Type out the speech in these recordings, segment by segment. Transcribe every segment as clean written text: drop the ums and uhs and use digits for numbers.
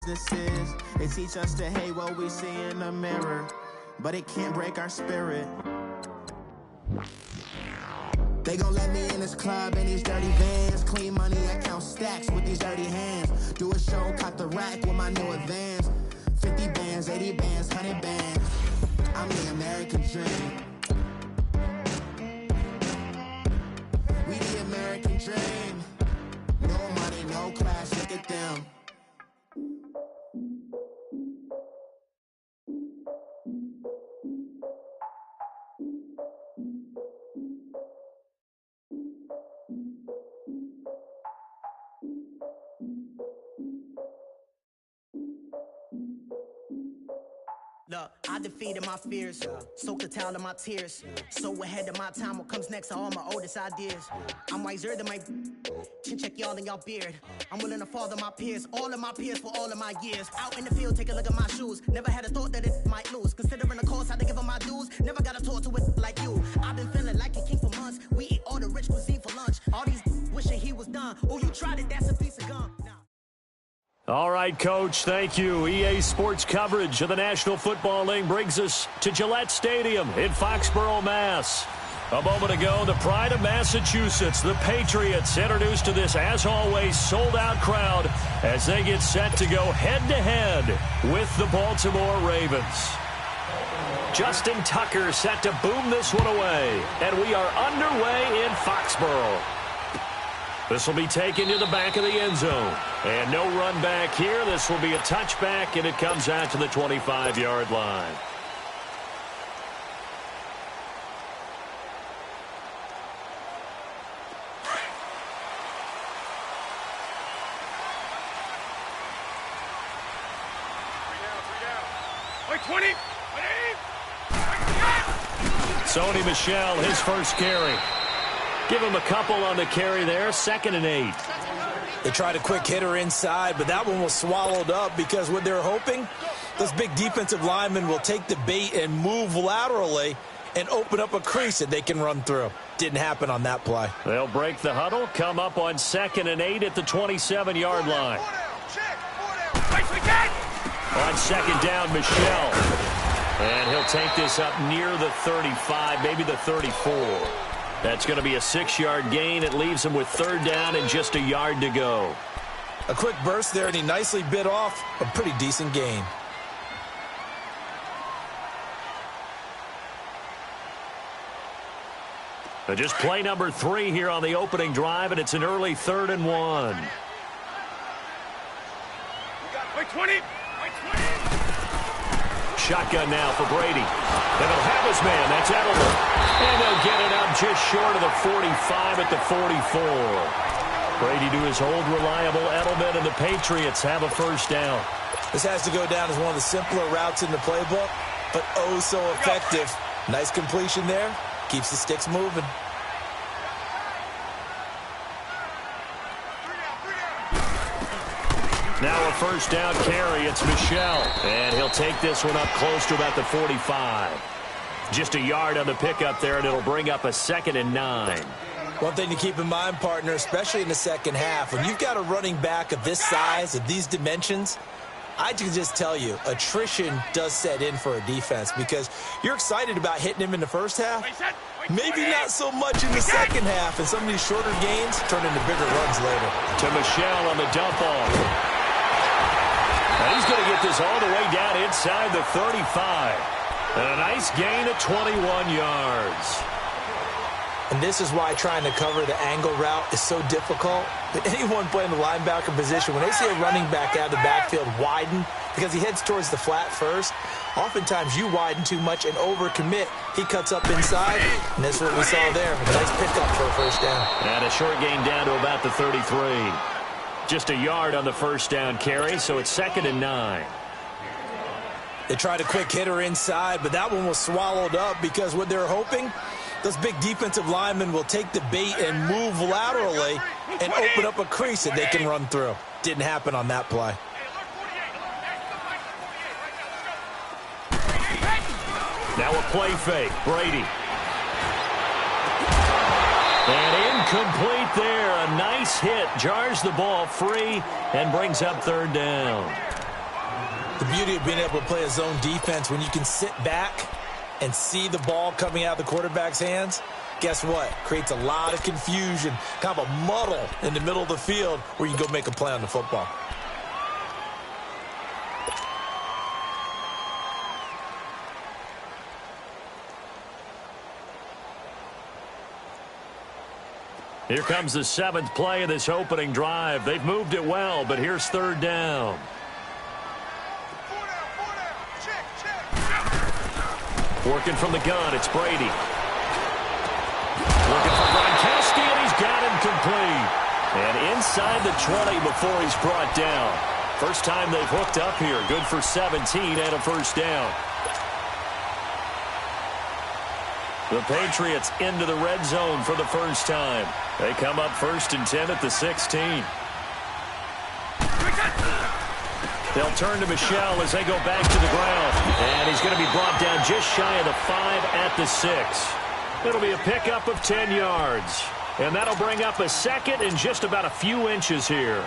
business is. It teach us to hate what we see in the mirror, but it can't break our spirit. They gon' let me in this club in these dirty vans. Clean money, I count stacks with these dirty hands. Do a show, cop the rack with my new advance. 50 bands, 80 bands, 100 bands. I'm the American dream. We the American dream. No money, no class, look at them. Look, I defeated my fears, soaked the towel in my tears. So ahead of my time, what comes next are all my oldest ideas. I'm wiser than my chin check y'all in y'all beard. I'm willing to father my peers, all of my peers for all of my years. Out in the field, take a look at my shoes. Never had a thought that it might lose. Considering the cost, I had to give them my dues. Never got a talk to it like you. I've been feeling like a king for months. We eat all the rich cuisine for lunch. All these wishing he was done. Oh, you tried it, that's a piece of gum. Nah. All right, Coach, thank you. EA Sports coverage of the National Football League brings us to Gillette Stadium in Foxborough, Mass. A moment ago, the pride of Massachusetts, the Patriots, introduced to this, as always, sold-out crowd as they get set to go head-to-head with the Baltimore Ravens. Justin Tucker set to boom this one away, and we are underway in Foxborough. This will be taken to the back of the end zone. And no run back here. This will be a touchback, and it comes out to the 25-yard line. Sony Michel, his first carry. Give him a couple on the carry there. 2nd and 8. They tried a quick hitter inside, but that one was swallowed up because what they're hoping, those big defensive linemen will take the bait and move laterally and open up a crease that they can run through. Didn't happen on that play. They'll break the huddle, come up on 2nd and 8 at the 27-yard line. On 2nd down, Michel. And he'll take this up near the 35, maybe the 34. That's going to be a 6-yard gain. It leaves him with 3rd down and just a yard to go. A quick burst there, and he nicely bit off a pretty decent gain. Just play number 3 here on the opening drive, and it's an early 3rd and 1. Shotgun now for Brady. And he'll have his man. That's Edelman. And they'll get it up just short of the 45 at the 44. Brady to his old reliable Edelman, and the Patriots have a first down. This has to go down as one of the simpler routes in the playbook, but oh so effective. Nice completion there. Keeps the sticks moving. Now a first down carry. It's Michel. And he'll take this one up close to about the 45. Just a yard on the pickup there, and it'll bring up a 2nd and 9. One thing to keep in mind, partner, especially in the second half, when you've got a running back of this size, of these dimensions, I can just tell you, attrition does set in for a defense because you're excited about hitting him in the first half. Maybe not so much in the second half, and some of these shorter gains turn into bigger runs later. To Michel on the dump off. And he's going to get this all the way down inside the 35. And a nice gain of 21 yards. And this is why trying to cover the angle route is so difficult. Anyone playing the linebacker position, when they see a running back out of the backfield widen because he heads towards the flat first, oftentimes you widen too much and overcommit. He cuts up inside, and that's what we saw there. A nice pickup for a first down. And a short gain down to about the 33. Just a yard on the first down carry, so it's 2nd and 9. They tried a quick hitter inside, but that one was swallowed up because what they're hoping, those big defensive linemen will take the bait and move laterally and open up a crease that they can run through. Didn't happen on that play. Now a play fake. Brady. And incomplete there. A nice hit. Jars the ball free and brings up 3rd down. The beauty of being able to play a zone defense, when you can sit back and see the ball coming out of the quarterback's hands, guess what? Creates a lot of confusion, kind of a muddle in the middle of the field where you can go make a play on the football. Here comes the 7th play of this opening drive. They've moved it well, but here's 3rd down. Working from the gun, it's Brady. Looking for Gronkowski, and he's got him complete. And inside the 20 before he's brought down. First time they've hooked up here. Good for 17 and a first down. The Patriots into the red zone for the first time. They come up 1st and 10 at the 16. They'll turn to Michel as they go back to the ground. And he's going to be brought down just shy of the 5 at the 6. It'll be a pickup of 10 yards. And that'll bring up a 2nd and just about a few inches here.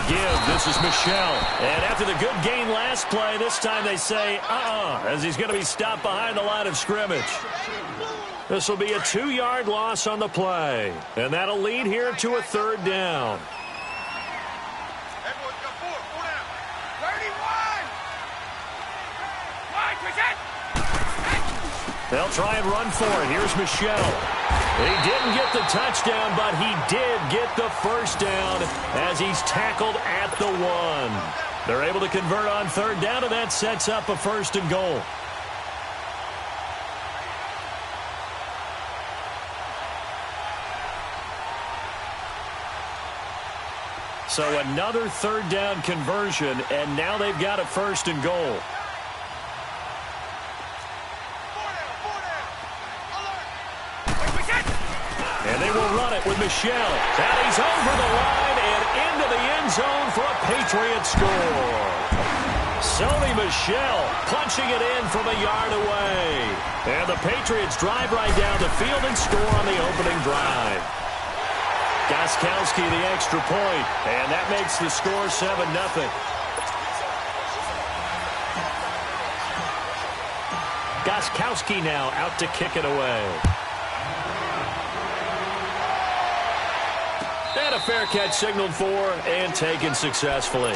Give. This is Michel. And after the good gain last play, this time they say, as he's going to be stopped behind the line of scrimmage. This will be a 2-yard loss on the play. And that'll lead here to a 3rd down. They'll try and run for it. Here's Michel. He didn't get the touchdown, but he did get the first down as he's tackled at the 1. They're able to convert on 3rd down, and that sets up a 1st and goal. So another 3rd down conversion, and now they've got a 1st and goal. And they will run it with Michel. And he's over the line and into the end zone for a Patriot score. Sony Michel punching it in from a yard away. And the Patriots drive right down the field and score on the opening drive. Gostkowski the extra point, and that makes the score 7-0. Gostkowski now out to kick it away. And a fair catch signaled for and taken successfully.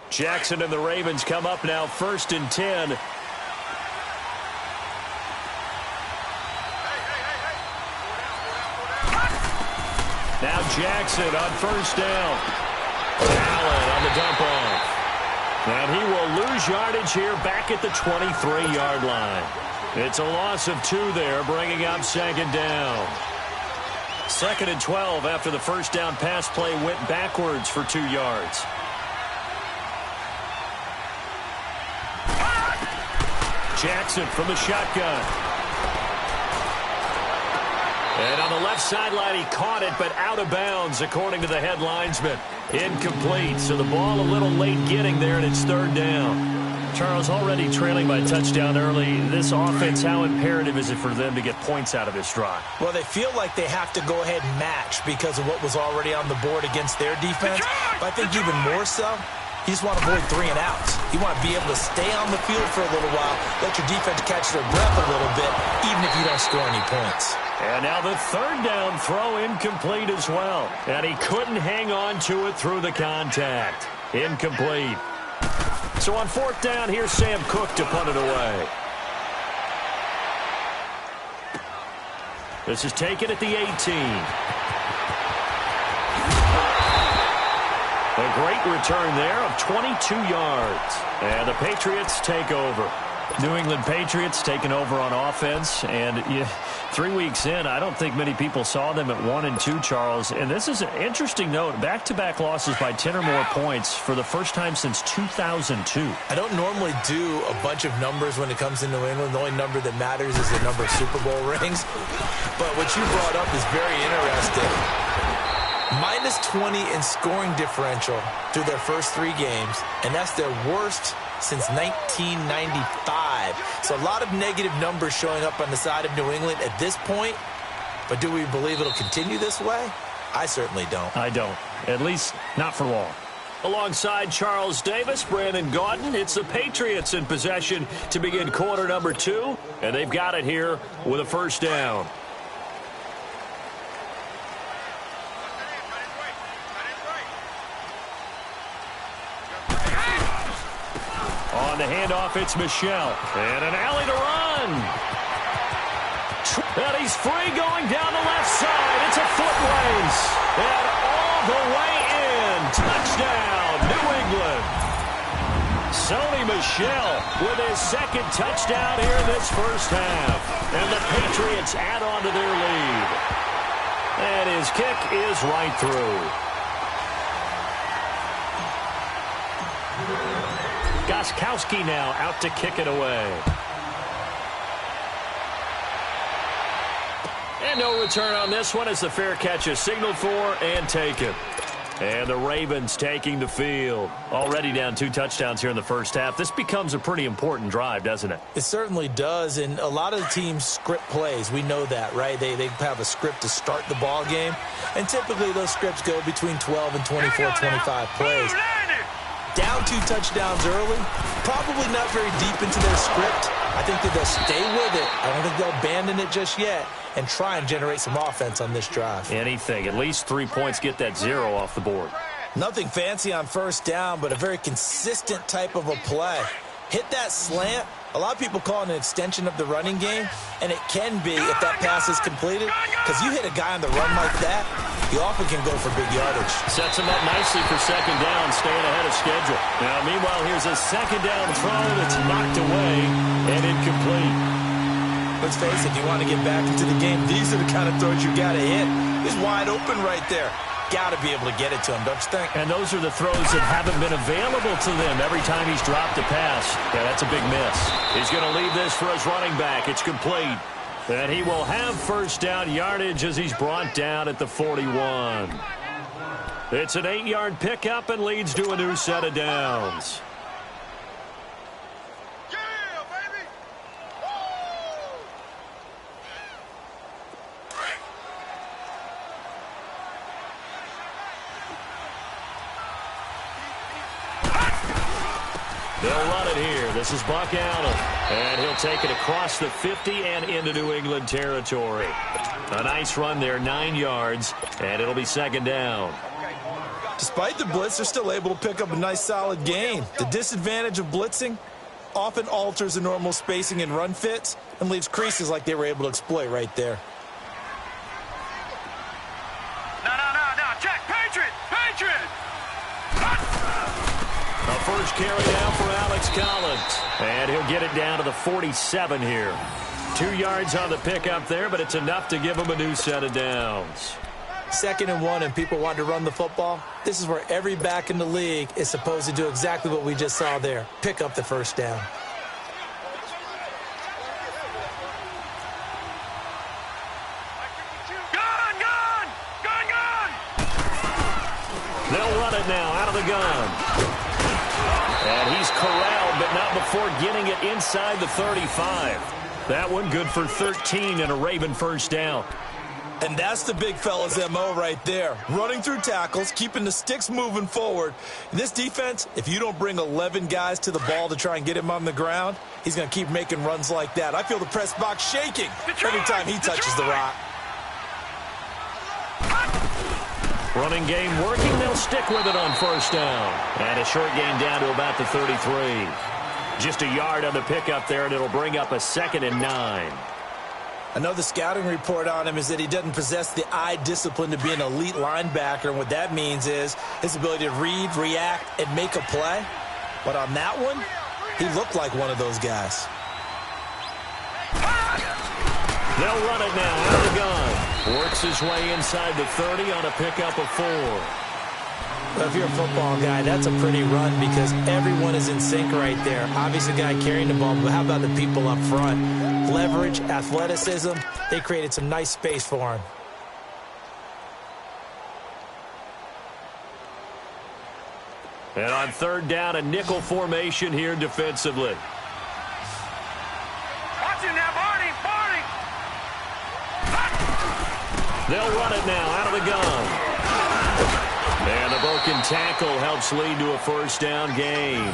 Jackson and the Ravens come up now 1st and 10. Now Jackson on 1st down. Allen on the dump off. And he will lose yardage here back at the 23-yard line. It's a loss of 2 there, bringing up 2nd down. 2nd and 12 after the first down pass play went backwards for 2 yards. Jackson from the shotgun. And on the left sideline, he caught it, but out of bounds, according to the head linesman. Incomplete, so the ball a little late getting there, and it's 3rd down. Charles, already trailing by a touchdown early. This offense, how imperative is it for them to get points out of this drive? Well, they feel like they have to go ahead and match because of what was already on the board against their defense. But I think even more so, you just want to avoid 3 and outs. You want to be able to stay on the field for a little while, let your defense catch their breath a little bit, even if you don't score any points. And now the 3rd down throw incomplete as well. And he couldn't hang on to it through the contact. Incomplete. So on 4th down, here's Sam Cook to punt it away. This is taken at the 18. A great return there of 22 yards. And the Patriots take over. New England Patriots taking over on offense, and 3 weeks in, I don't think many people saw them at 1-2, Charles. And this is an interesting note, back-to-back losses by 10 or more points for the first time since 2002. I don't normally do a bunch of numbers when it comes to New England. The only number that matters is the number of Super Bowl rings. But what you brought up is very interesting. -20 in scoring differential through their first 3 games, and that's their worst since 1995. So a lot of negative numbers showing up on the side of New England at this point. But do we believe it'll continue this way? I certainly don't. I don't. At least not for long. Alongside Charles Davis, Brandon Gaudin, it's the Patriots in possession to begin quarter number 2. And they've got it here with a first down. On the handoff, it's Michel. And an alley to run. And he's free going down the left side. It's a foot race. And all the way in. Touchdown, New England. Sony Michel with his second touchdown here in this first half. And the Patriots add on to their lead. And his kick is right through. Gostkowski now out to kick it away. And no return on this one as the fair catch is signaled for and taken. And the Ravens taking the field. Already down 2 touchdowns here in the first half. This becomes a pretty important drive, doesn't it? It certainly does, and a lot of the teams script plays. We know that, right? They have a script to start the ball game, and typically those scripts go between 12 and 24, 25 plays. Down 2 touchdowns early, probably not very deep into their script. I think that they'll stay with it. I don't think they'll abandon it just yet and try and generate some offense on this drive. Anything. At least 3 points, get that 0 off the board. Nothing fancy on first down, but a very consistent type of a play. Hit that slant. A lot of people call it an extension of the running game, and it can be if that pass is completed, because you hit a guy on the run like that, he often can go for big yardage. Sets him up nicely for second down, staying ahead of schedule. Now, meanwhile, here's a second down throw that's knocked away and incomplete. Let's face it, if you want to get back into the game, these are the kind of throws you got to hit. He's wide open right there. Got to be able to get it to him, don't you think? And those are the throws that haven't been available to them every time he's dropped a pass. Yeah, that's a big miss. He's going to leave this for his running back. It's complete. And he will have first down yardage as he's brought down at the 41. It's an 8-yard pickup and leads to a new set of downs. They'll run it here. This is Buck Allen. And he'll take it across the 50 and into New England territory. A nice run there, 9 yards, and it'll be second down. Despite the blitz, they're still able to pick up a nice, solid gain. The disadvantage of blitzing often alters the normal spacing and run fits and leaves creases like they were able to exploit right there. No, check, Patriot! A first carry down for Alex Collins. And he'll get it down to the 47 here. 2 yards on the pickup there, but it's enough to give him a new set of downs. 2nd and 1 and people want to run the football. This is where every back in the league is supposed to do exactly what we just saw there. Pick up the first down. Gun! They'll run it now out of the gun. And he's corralled, but not before getting it inside the 35. That one good for 13 and a Raven first down. And that's the big fella's MO right there. Running through tackles, keeping the sticks moving forward. In this defense, if you don't bring 11 guys to the ball to try and get him on the ground, he's going to keep making runs like that. I feel the press box shaking every time he touches the rock. Running game working. They'll stick with it on first down. And a short gain down to about the 33. Just a yard on the pickup there, and it'll bring up a 2nd and 9. I know the scouting report on him is that he doesn't possess the eye discipline to be an elite linebacker. And what that means is his ability to read, react, and make a play. But on that one, he looked like one of those guys. They'll run it now out of the gun. Works his way inside the 30 on a pickup of 4. Well, if you're a football guy, that's a pretty run because everyone is in sync right there. Obviously, the guy carrying the ball, but how about the people up front? Leverage, athleticism, they created some nice space for him. And on 3rd down, a nickel formation here defensively. Watch it now, Barney! Barney! They'll run it now out of the gun. And a broken tackle helps lead to a 1st down gain.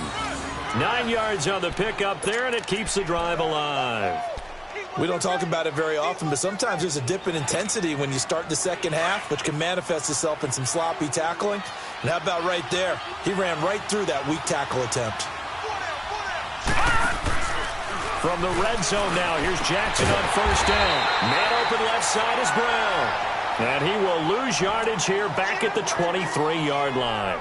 9 yards on the pickup there, and it keeps the drive alive. We don't talk about it very often, but sometimes there's a dip in intensity when you start the second half, which can manifest itself in some sloppy tackling. And how about right there? He ran right through that weak tackle attempt. From the red zone now, here's Jackson on 1st down. Man open left side is Brown. And he will lose yardage here back at the 23-yard line.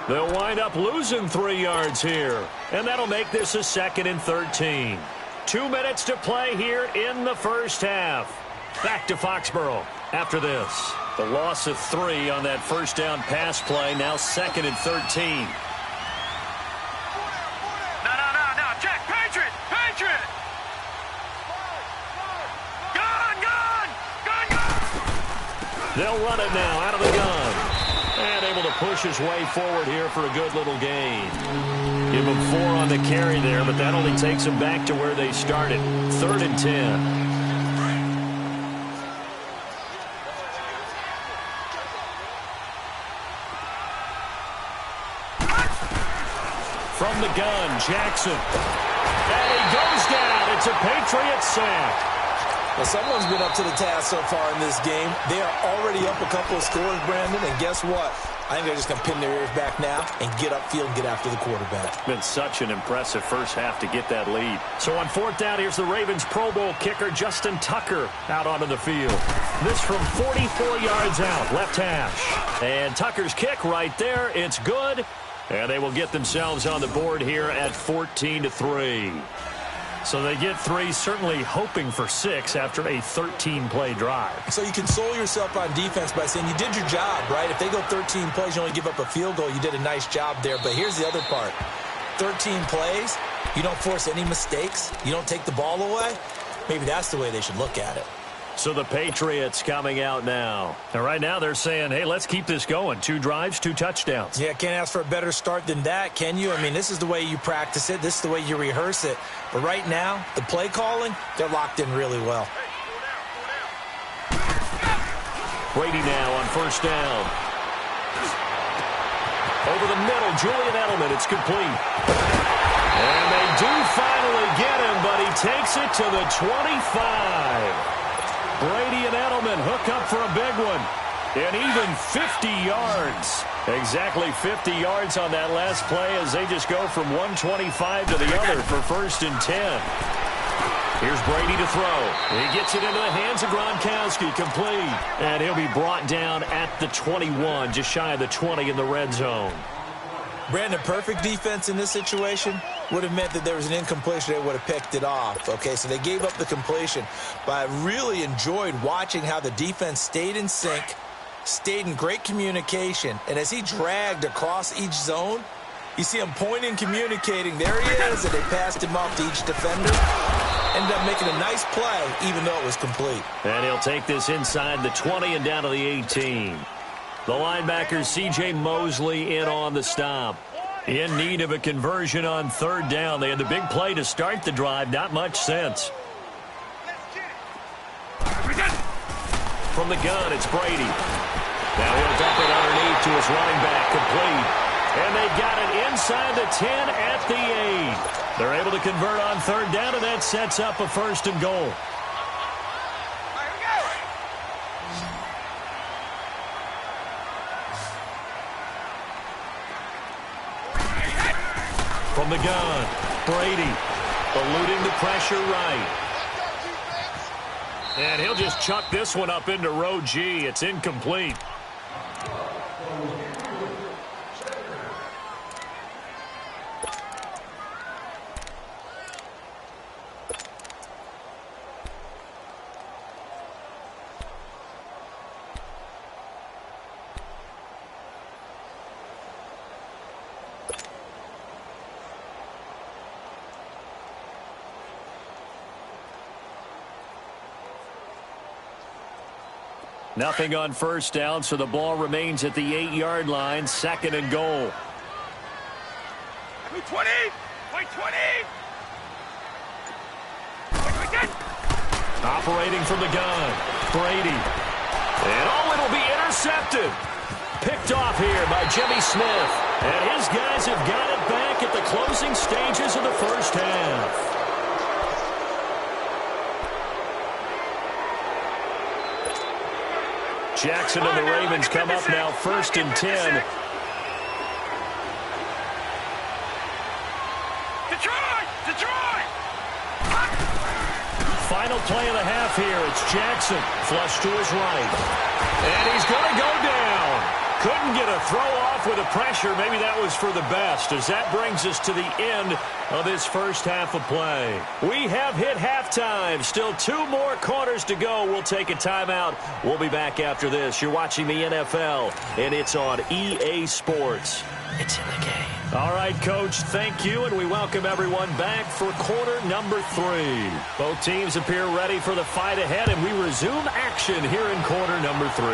They'll wind up losing 3 yards here. And that'll make this a 2nd and 13. 2 minutes to play here in the 1st half. Back to Foxborough after this. The loss of 3 on that 1st down pass play. Now 2nd and 13. No, Jack, Patriot! Patriot! They'll run it now out of the gun. And able to push his way forward here for a good little gain. Give him 4 on the carry there, but that only takes him back to where they started. 3rd and 10. From the gun, Jackson. And he goes down. It's a Patriot sack. Well, someone's been up to the task so far in this game. They are already up a couple of scores, Brandon, and guess what? I think they're just going to pin their ears back now and get upfield and get after the quarterback. Been such an impressive first half to get that lead. So on 4th down, here's the Ravens Pro Bowl kicker Justin Tucker out onto the field. This from 44 yards out, left hash. And Tucker's kick right there, it's good. And they will get themselves on the board here at 14-3. So they get 3, certainly hoping for 6 after a 13-play drive. So you console yourself on defense by saying you did your job, right? If they go 13 plays, you only give up a field goal, you did a nice job there. But here's the other part. 13 plays, you don't force any mistakes, you don't take the ball away. Maybe that's the way they should look at it. So the Patriots coming out now. And right now they're saying, hey, let's keep this going. 2 drives, 2 touchdowns. Yeah, can't ask for a better start than that, can you? I mean, this is the way you practice it. This is the way you rehearse it. But right now, the play calling, they're locked in really well. Brady now on 1st down. Over the middle, Julian Edelman, it's complete. And they do finally get him, but he takes it to the 25. Brady and Edelman hook up for a big one. And even 50 yards. Exactly 50 yards on that last play as they just go from 125 to the other for 1st and 10. Here's Brady to throw. He gets it into the hands of Gronkowski, complete. And he'll be brought down at the 21, just shy of the 20 in the red zone. Brandon, perfect defense in this situation would have meant that there was an incompletion. They would have picked it off. Okay, so they gave up the completion. But I really enjoyed watching how the defense stayed in sync, stayed in great communication. And as he dragged across each zone, you see him pointing, communicating. There he is, and they passed him off to each defender. Ended up making a nice play, even though it was complete. And he'll take this inside the 20 and down to the 18. The linebacker, C.J. Mosley, in on the stop. In need of a conversion on 3rd down. They had the big play to start the drive. Not much sense. From the gun, it's Brady. Now he'll dump it underneath to his running back, complete. And they got it inside the 10 at the 8. They're able to convert on 3rd down, and that sets up a 1st and goal. From the gun, Brady eluding the pressure right. And he'll just chuck this one up into row G. It's incomplete. Nothing on first down, so the ball remains at the 8-yard line, 2nd and goal. 20! Wait, 20! Operating from the gun, Brady. And it'll be intercepted. Picked off here by Jimmy Smith. And his guys have got it back at the closing stages of the first half. Jackson and the Ravens come up now 1st and 10. Detroit! Final play of the half here. It's Jackson. Flush to his right. And he's going to go down. Couldn't get a throw off with the pressure. Maybe that was for the best, as that brings us to the end of this first half of play. We have hit halftime. Still 2 more quarters to go. We'll take a timeout. We'll be back after this. You're watching the NFL, and it's on EA Sports. It's in the game. All right, Coach, thank you, and we welcome everyone back for quarter number 3. Both teams appear ready for the fight ahead, and we resume action here in quarter number 3.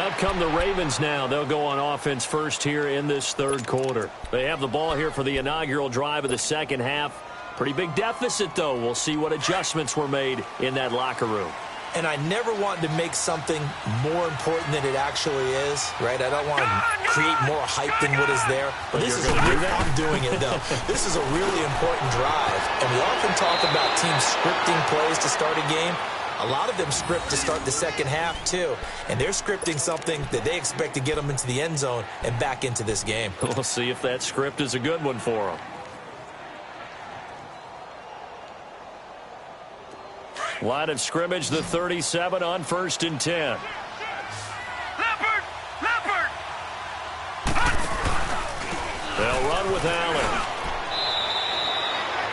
Out come the Ravens now. They'll go on offense first here in this 3rd quarter. They have the ball here for the inaugural drive of the second half. Pretty big deficit, though. We'll see what adjustments were made in that locker room. And I never want to make something more important than it actually is, right? I don't want to create more hype than what is there. But this is I'm doing it, though. This is a really important drive. And we often talk about teams scripting plays to start a game. A lot of them script to start the second half, too. And they're scripting something that they expect to get them into the end zone and back into this game. We'll see if that script is a good one for them. Line of scrimmage, the 37 on 1st and 10. Leopard! They'll run with Allen.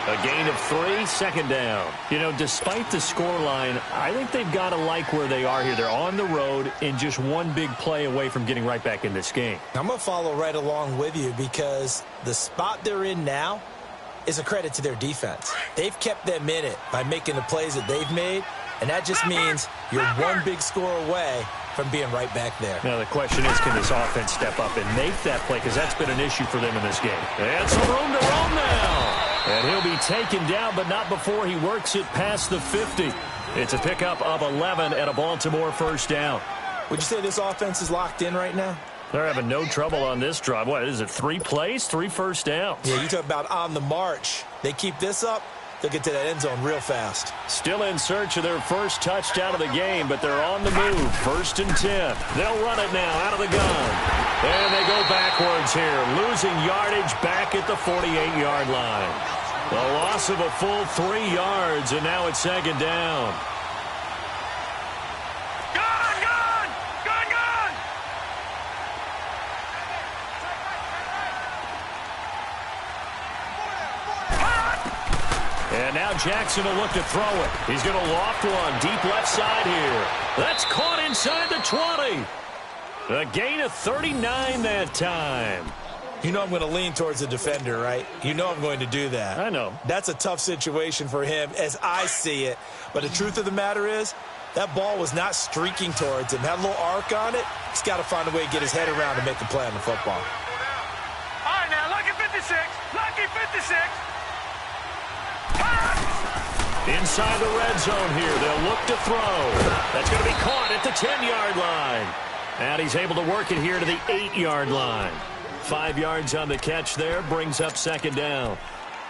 A gain of 3, 2nd down. You know, despite the scoreline, I think they've got to like where they are here. They're on the road and just one big play away from getting right back in this game. I'm going to follow right along with you because the spot they're in now is a credit to their defense. They've kept them in it by making the plays that they've made, and that just means you're one big score away from being right back there. Now the question is, can this offense step up and make that play? Because that's been an issue for them in this game. And some room to roam now. And he'll be taken down, but not before he works it past the 50. It's a pickup of 11 and a Baltimore first down. Would you say this offense is locked in right now? They're having no trouble on this drive. What is it, 3 plays, 3 first downs? Yeah, you talk about on the march. They keep this up, they'll get to that end zone real fast. Still in search of their first touchdown of the game, but they're on the move. 1st and 10. They'll run it now out of the gun. And they go backwards here, losing yardage back at the 48-yard line. The loss of a full 3 yards, and now it's 2nd down. And now Jackson will look to throw it. He's going to loft one deep left side here. That's caught inside the 20. A gain of 39 that time. You know I'm going to lean towards the defender, right? You know I'm going to do that. I know. That's a tough situation for him as I see it. But the truth of the matter is, that ball was not streaking towards him. Had a little arc on it. He's got to find a way to get his head around and make a play on the football. All right, now, lucky 56. Lucky 56. Inside the red zone here. They'll look to throw. That's going to be caught at the 10-yard line. And he's able to work it here to the 8-yard line. 5 yards on the catch there. Brings up 2nd down.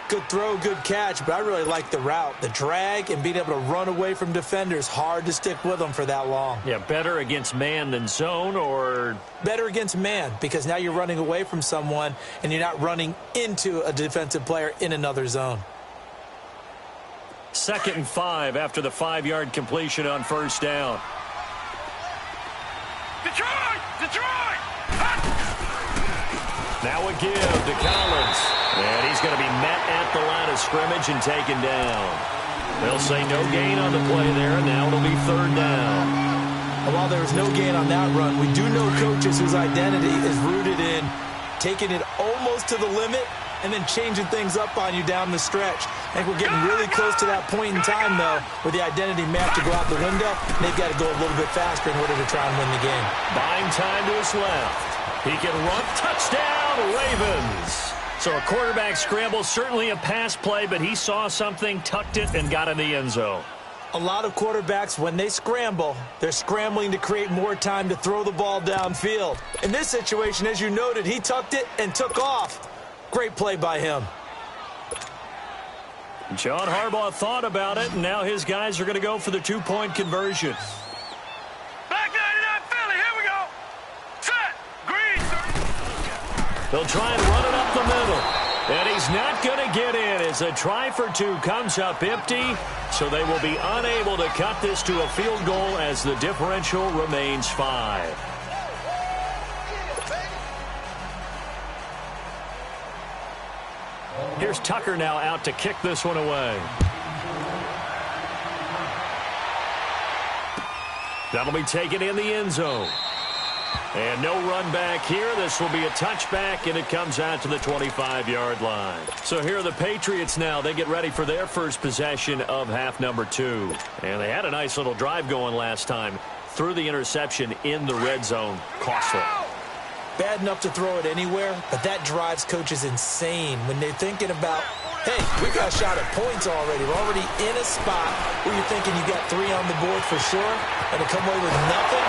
Good throw, good catch, but I really like the route. The drag and being able to run away from defenders. Hard to stick with them for that long. Yeah, better against man than zone, or? Better against man, because now you're running away from someone and you're not running into a defensive player in another zone. 2nd and 5 after the 5-yard completion on 1st down. Detroit! Now a give to Collins. And he's going to be met at the line of scrimmage and taken down. They'll say no gain on the play there. Now it'll be 3rd down. And while there was no gain on that run, we do know coaches whose identity is rooted in taking it almost to the limit and then changing things up on you down the stretch. I think we're getting really close to that point in time, though, where the identity may have to go out the window, and they've got to go a little bit faster in order to try and win the game. Buying time to his left. He can run. Touchdown, Ravens. So a quarterback scramble, certainly a pass play, but he saw something, tucked it, and got in the end zone. A lot of quarterbacks, when they scramble, they're scrambling to create more time to throw the ball downfield. In this situation, as you noted, he tucked it and took off. Great play by him. John Harbaugh thought about it, and now his guys are going to go for the two-point conversion. Back 99 Philly, here we go. Set, green. They'll try and run it up the middle. And he's not going to get in as a try for two comes up empty. So they will be unable to cut this to a field goal as the differential remains 5. Here's Tucker now out to kick this one away. That'll be taken in the end zone. And no run back here. This will be a touchback, and it comes out to the 25-yard line. So here are the Patriots now. They get ready for their first possession of half number 2. And they had a nice little drive going last time. Threw the interception in the red zone. Costly. Bad enough to throw it anywhere, but that drives coaches insane when they're thinking about, hey, we got a shot at points already. We're already in a spot where you're thinking you got 3 on the board for sure, and to come away with nothing,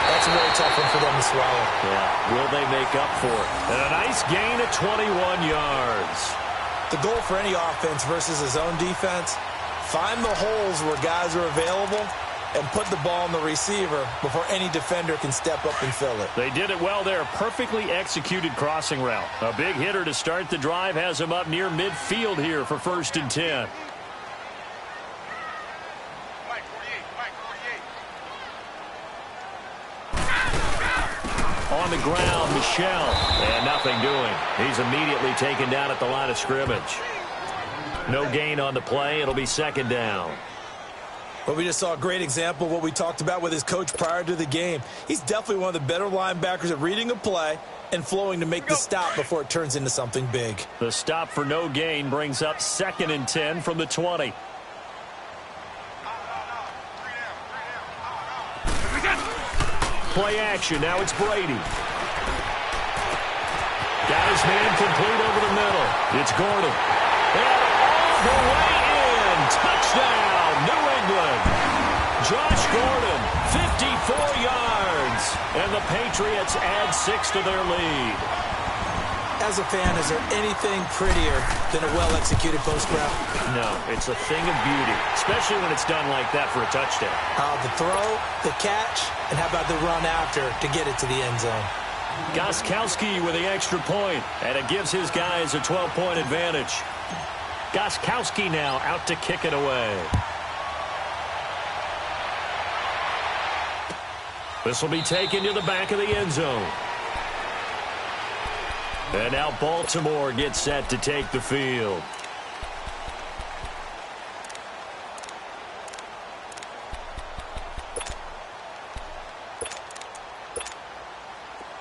that's a really tough one for them to swallow. Yeah, will they make up for it? And a nice gain of 21 yards. The goal for any offense versus his own defense, find the holes where guys are available and put the ball on the receiver before any defender can step up and fill it. They did it well there. Perfectly executed crossing route. A big hitter to start the drive has him up near midfield here for 1st and 10. On the ground, Michel. And nothing doing. He's immediately taken down at the line of scrimmage. No gain on the play. It'll be 2nd down. Well, we just saw a great example of what we talked about with his coach prior to the game. He's definitely one of the better linebackers at reading a play and flowing to make the stop before it turns into something big. The stop for no gain brings up 2nd and 10 from the 20. Play action. Now it's Brady. Got his man complete over the middle. It's Gordon. And all the way in. Touchdown, New England. Josh Gordon, 54 yards. And the Patriots add 6 to their lead. As a fan, is there anything prettier than a well-executed post route? No, it's a thing of beauty, especially when it's done like that for a touchdown. The throw, the catch, and how about the run after to get it to the end zone? Gostkowski with the extra point, and it gives his guys a 12-point advantage. Gostkowski now out to kick it away. This will be taken to the back of the end zone. And now Baltimore gets set to take the field.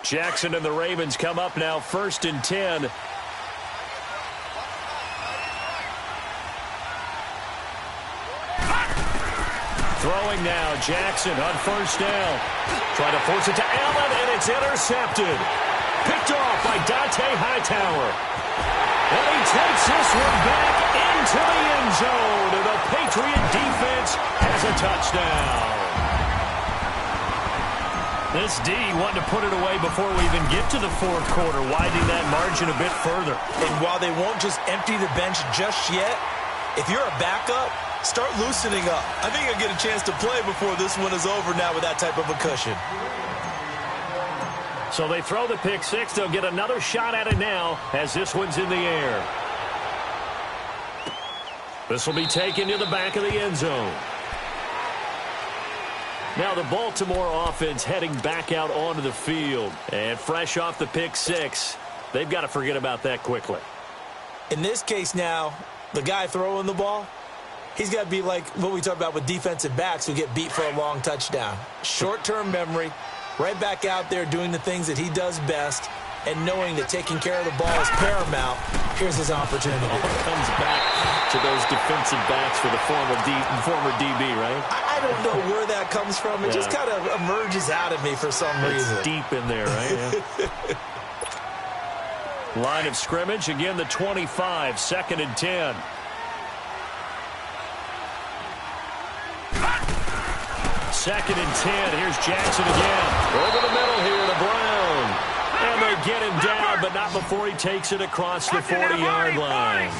Jackson and the Ravens come up now 1st and 10. Throwing now, Jackson on 1st down. Trying to force it to Allen, and it's intercepted. Picked off by Dante Hightower. And he takes this one back into the end zone. And the Patriot defense has a touchdown. This D wanting to put it away before we even get to the 4th quarter, widening that margin a bit further. And while they won't just empty the bench just yet, if you're a backup, start loosening up. I think you'll get a chance to play before this one is over now with that type of a cushion. So they throw the pick 6. They'll get another shot at it now as this one's in the air. This will be taken to the back of the end zone. Now the Baltimore offense heading back out onto the field. And fresh off the pick 6, they've got to forget about that quickly. In this case now, the guy throwing the ball, he's got to be like what we talk about with defensive backs who get beat for a long touchdown. Short-term memory, right back out there doing the things that he does best, and knowing that taking care of the ball is paramount Here's his opportunity. Comes back to those defensive backs for the former DB, right? I don't know where that comes from. It just kind of emerges out of me for some reason. It's deep in there, right? Yeah. Line of scrimmage, again the 25, 2nd and 10. Second and 10. Here's Jackson again. Over the middle here to Brown. And they get him down, but not before he takes it across the 40-yard line.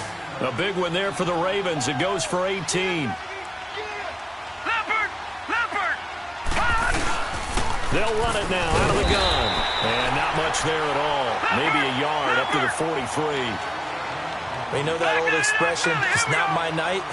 A big one there for the Ravens. It goes for 18. They'll run it now out of the gun. And not much there at all. Maybe a yard up to the 43. We know that old expression, it's not my night.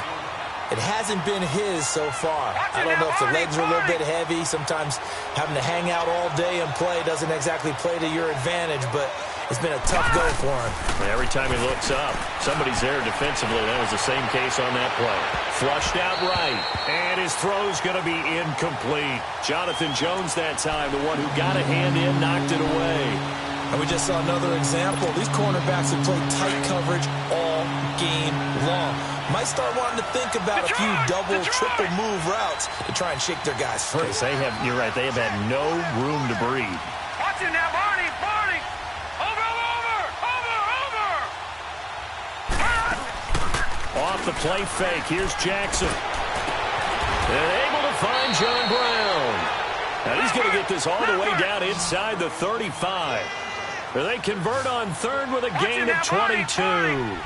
It hasn't been his so far. I don't know if the legs are a little bit heavy. Sometimes having to hang out all day and play doesn't exactly play to your advantage, but it's been a tough go for him. Every time he looks up, somebody's there defensively. That was the same case on that play. Flushed out right, and his throw's going to be incomplete. Jonathan Jones that time, the one who got a hand in, knocked it away. And we just saw another example. These cornerbacks have played tight coverage all game long. Might start wanting to think about a few double, triple move routes to try and shake their guys free. You're right, they have had no room to breathe. Watch it now, Barney. Over. Off the play fake, here's Jackson. And able to find John Brown. Now he's going to get this all the way down inside the 35. They convert on third with a gain of 22.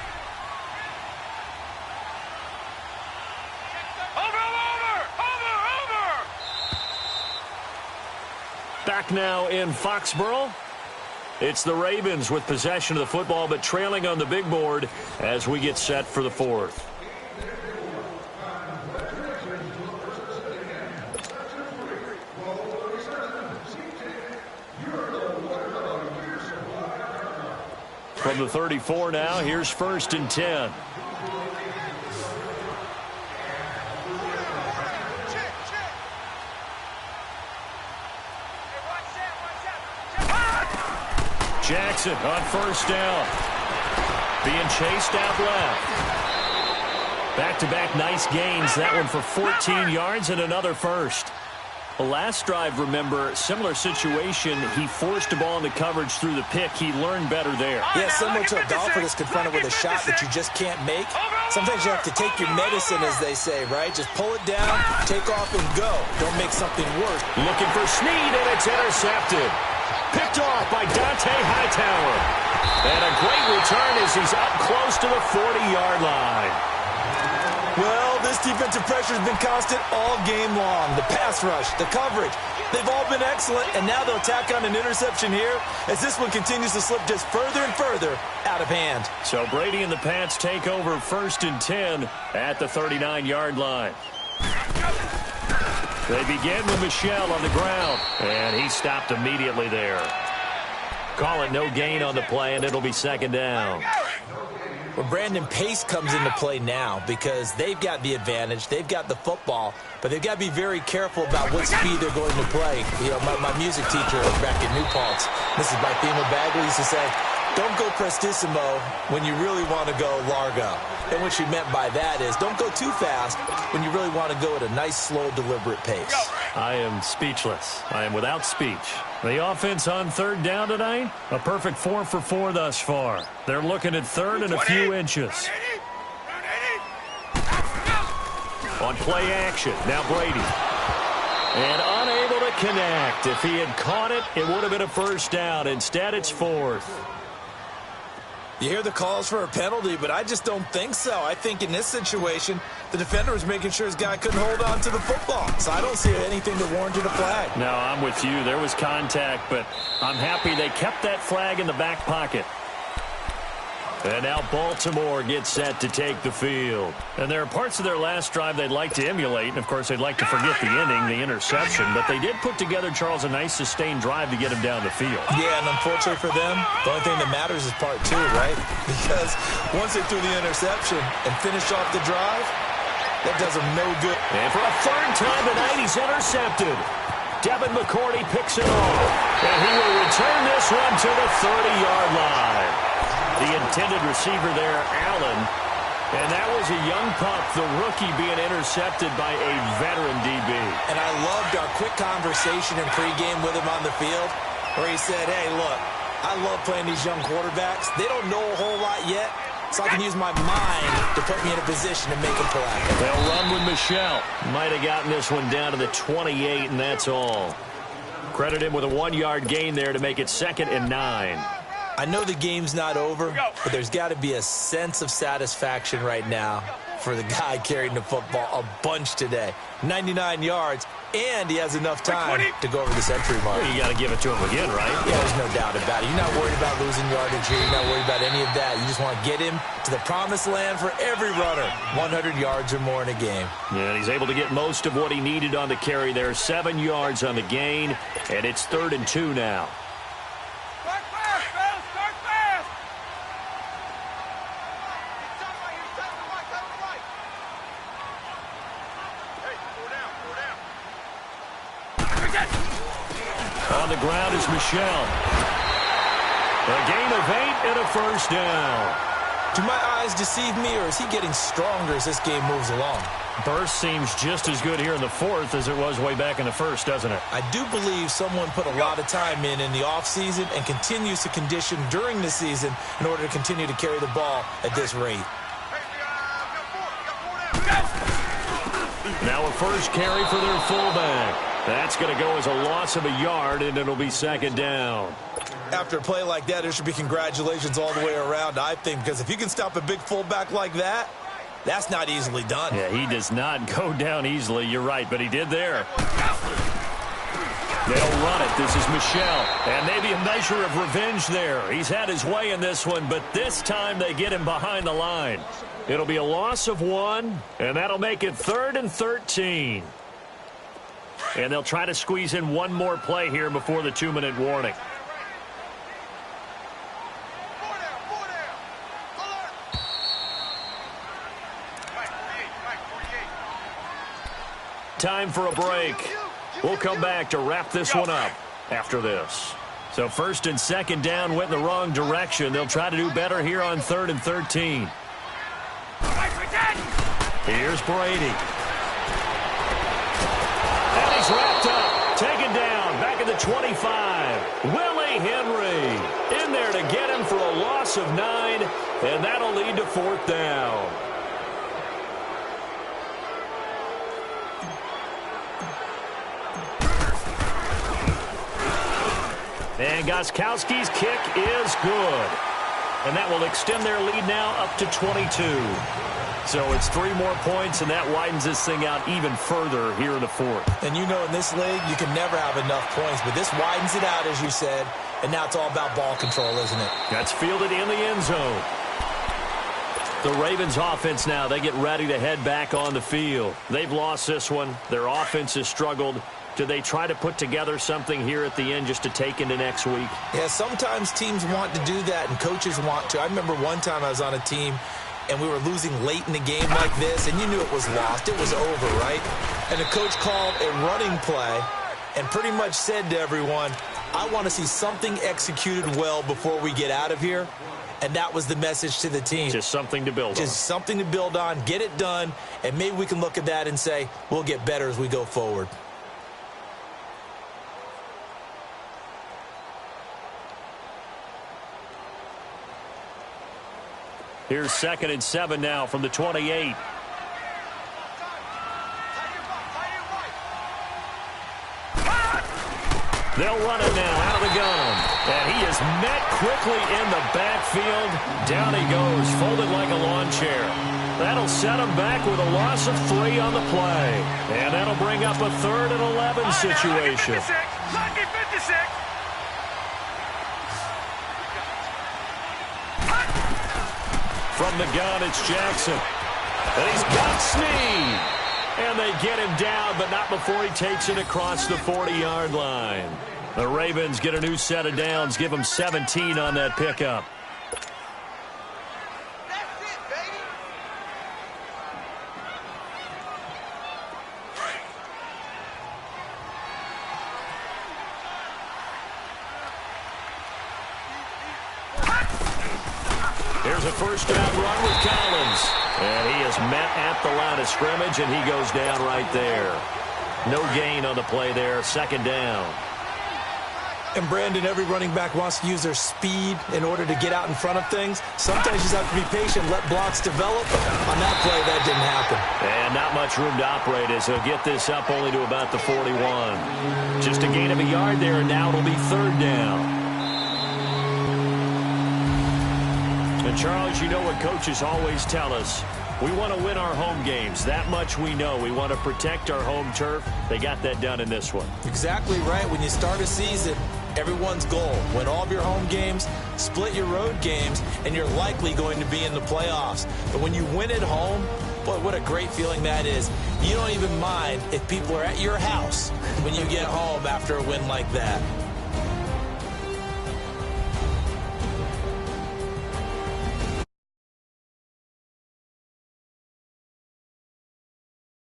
Back now in Foxborough. It's the Ravens with possession of the football, but trailing on the big board as we get set for the fourth. From the 34 now, here's 1st and 10. Jackson on 1st down. Being chased out left. Back-to-back nice gains. That one for 14 yards and another first. The last drive, remember, similar situation. He forced the ball into coverage through the pick. He learned better there. Yeah, similar to a golfer that's confronted with a shot that you just can't make. Sometimes you have to take your medicine, as they say, right? Just pull it down, take off, and go. Don't make something worse. Looking for Snead, and it's intercepted. Picked off by Dante Hightower. And a great return as he's up close to the 40-yard line. Well, this defensive pressure has been constant all game long. The pass rush, the coverage, they've all been excellent, and now they'll tack on an interception here as this one continues to slip just further and further out of hand. So Brady and the Pats take over 1st and 10 at the 39-yard line. They begin with Michel on the ground, and he stopped immediately there. Call it no gain on the play, and it'll be 2nd down. Well, Brandon, pace comes into play now because they've got the advantage. They've got the football, but they've got to be very careful about what speed they're going to play. You know, my music teacher back in New Paltz, Mrs. Bythema Bagley, used to say, don't go prestissimo when you really want to go largo. And what she meant by that is don't go too fast when you really want to go at a nice, slow, deliberate pace. I am speechless. I am without speech. The offense on 3rd down tonight, a perfect 4 for 4 thus far. They're looking at 3rd and a few inches. On play action, now Brady. And unable to connect. If he had caught it, it would have been a 1st down. Instead, it's 4th. You hear the calls for a penalty, but I just don't think so. I think in this situation, the defender was making sure his guy couldn't hold on to the football. So I don't see anything that warranted a flag. No, I'm with you. There was contact, but I'm happy they kept that flag in the back pocket. And now Baltimore gets set to take the field. And there are parts of their last drive they'd like to emulate. And, of course, they'd like to forget the ending, the interception. But they did put together, Charles, a nice sustained drive to get him down the field. Yeah, and unfortunately for them, the only thing that matters is part 2, right? Because once they threw the interception and finished off the drive, that does them no good. And for a 3rd time tonight, he's intercepted. Devin McCourty picks it off. And he will return this one to the 30-yard line. He The intended receiver there, Allen. And that was a young pup, the rookie, being intercepted by a veteran DB. And I loved our quick conversation in pregame with him on the field where he said, hey, look, I love playing these young quarterbacks. They don't know a whole lot yet, so I can use my mind to put me in a position to make them play. They'll run with Michelle. Might have gotten this one down to the 28, and that's all. Credit him with a 1-yard gain there to make it 2nd and 9. I know the game's not over, but there's got to be a sense of satisfaction right now for the guy carrying the football a bunch today. 99 yards, and he has enough time to go over the century mark. Well, you got to give it to him again, right? Yeah, there's no doubt about it. You're not worried about losing yardage here. You're not worried about any of that. You just want to get him to the promised land for every runner. 100 yards or more in a game. Yeah, and he's able to get most of what he needed on the carry there. 7 yards on the gain, and it's 3rd and 2 now. On the ground is Michelle. A gain of 8 and a 1st down. Do my eyes deceive me, or is he getting stronger as this game moves along? Burst seems just as good here in the 4th as it was way back in the 1st, doesn't it? I do believe someone put a lot of time in the offseason and continues to condition during the season in order to continue to carry the ball at this rate. Now a first carry for their fullback. That's going to go as a loss of a yard, and it'll be 2nd down. After a play like that, there should be congratulations all the way around, I think, because if you can stop a big fullback like that, that's not easily done. Yeah, he does not go down easily. You're right, but he did there. They'll run it. This is Michelle, and maybe a measure of revenge there. He's had his way in this one, but this time they get him behind the line. It'll be a loss of 1, and that'll make it 3rd and 13. And they'll try to squeeze in one more play here before the 2-minute warning. Time for a break. We'll come back to wrap this one up after this. So 1st and 2nd down went in the wrong direction. They'll try to do better here on 3rd and 13. Here's Brady. And he's wrapped up. Taken down. Back at the 25. Willie Henry in there to get him for a loss of 9. And that'll lead to 4th down. And Gostkowski's kick is good. And that will extend their lead now up to 22. So it's 3 more points, and that widens this thing out even further here in the 4th. And you know, in this league, you can never have enough points, but this widens it out, as you said, and now it's all about ball control, isn't it? That's fielded in the end zone. The Ravens offense now, they get ready to head back on the field. They've lost this one. Their offense has struggled. Do they try to put together something here at the end just to take into next week? Yeah, sometimes teams want to do that, and coaches want to. I remember one time I was on a team, and we were losing late in the game like this, and you knew it was lost. It was over, right? And the coach called a running play and pretty much said to everyone, I want to see something executed well before we get out of here. And that was the message to the team. Just something to build on. Just something to build on, get it done, and maybe we can look at that and say, we'll get better as we go forward. Here's 2nd and 7 now from the 28. They'll run it now out of the gun. And he is met quickly in the backfield. Down he goes, folded like a lawn chair. That'll set him back with a loss of 3 on the play. And that'll bring up a 3rd and 11 situation. Lucky 56. From the gun, it's Jackson. And he's got Snead. And they get him down, but not before he takes it across the 40-yard line. The Ravens get a new set of downs, give them 17 on that pickup. a first down run with Collins. And he is met at the line of scrimmage, and he goes down right there. No gain on the play there, second down. And, Brandon, every running back wants to use their speed in order to get out in front of things. Sometimes you just have to be patient, let blocks develop. On that play, that didn't happen. And not much room to operate as he'll get this up only to about the 41. Just a gain of a yard there, and now it'll be third down. And, Charles, you know what coaches always tell us. We want to win our home games. That much we know. We want to protect our home turf. They got that done in this one. Exactly right. When you start a season, everyone's goal: win all of your home games, split your road games, and you're likely going to be in the playoffs. But when you win at home, boy, what a great feeling that is. You don't even mind if people are at your house when you get home after a win like that.